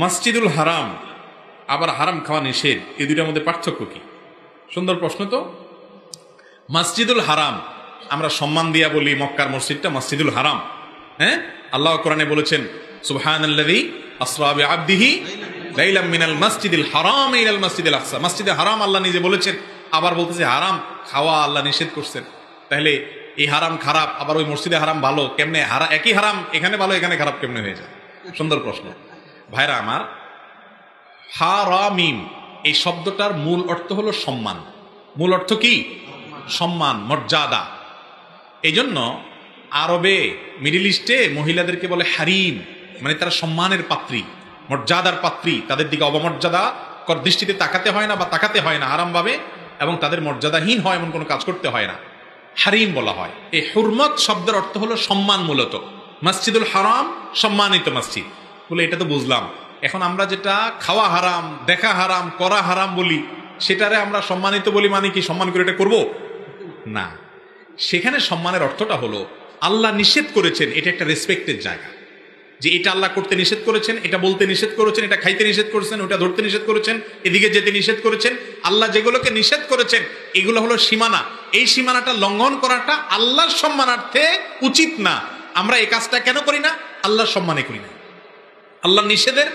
মসজিদুল হারাম আবার হারাম খাওয়া নিষেধ, এই দুইটার মধ্যে পার্থক্য কি? সুন্দর প্রশ্ন তো। মসজিদুল হারাম আমরা সম্মান দিয়া বলি, মক্কার মসজিদটা মসজিদুল হারাম। হ্যাঁ, আল্লাহ কোরআনে বলেছেন সুবহানাল্লাযী আসরা বিআবদিহি লাইলাম মিনাল মসজিদিল হারাম ইলাল মসজিদিল আকসা। মসজিদে হারাম আল্লাহ নিজে বলেছেন, আবার বলতেছে হারাম খাওয়া আল্লাহ নিষেধ করছেন। তাহলে এই হারাম খারাপ, আবার ওই মসজিদে হারাম ভালো কেমনে? একই হারাম এখানে ভালো এখানে খারাপ কেমনে হয়ে যায়? সুন্দর প্রশ্ন। ভাইরা আমার, হারামিম এই শব্দটার মূল অর্থ হলো সম্মান। মূল অর্থ কি? সম্মান, মর্যাদা। এই জন্য আরবে, মিডিল ইস্টে মহিলাদেরকে বলে হারিম, মানে তারা সম্মানের পাত্রী, মর্যাদার পাত্রী। তাদের দিকে অবমর্যাদা কর দৃষ্টিতে তাকাতে হয় না, বা তাকাতে হয় না আরাম ভাবে, এবং তাদের মর্যাদাহীন হয় এমন কোনো কাজ করতে হয় না। হারিম বলা হয়। এই হুরমত শব্দের অর্থ হলো সম্মান। মূলত মসজিদুল হারাম সম্মানিত মসজিদ বলে, এটা তো বুঝলাম। এখন আমরা যেটা খাওয়া হারাম, দেখা হারাম, করা হারাম বলি, সেটারে আমরা সম্মানিত বলি, মানে কি সম্মান করে এটা করব না। সেখানে সম্মানের অর্থটা হলো আল্লাহ নিষেধ করেছেন, এটা একটা রেসপেক্টের জায়গা, যে এটা আল্লাহ করতে নিষেধ করেছেন, এটা বলতে নিষেধ করেছেন, এটা খাইতে নিষেধ করেছেন, ওটা ধরতে নিষেধ করেছেন, এদিকে যেতে নিষেধ করেছেন। আল্লাহ যেগুলোকে নিষেধ করেছেন এগুলো হলো সীমানা। এই সীমানাটা লঙ্ঘন করাটা আল্লাহর সম্মানার্থে উচিত না। আমরা এই কাজটা কেন করি না? আল্লাহর সম্মানে করি না। আল্লাহর নিষেধের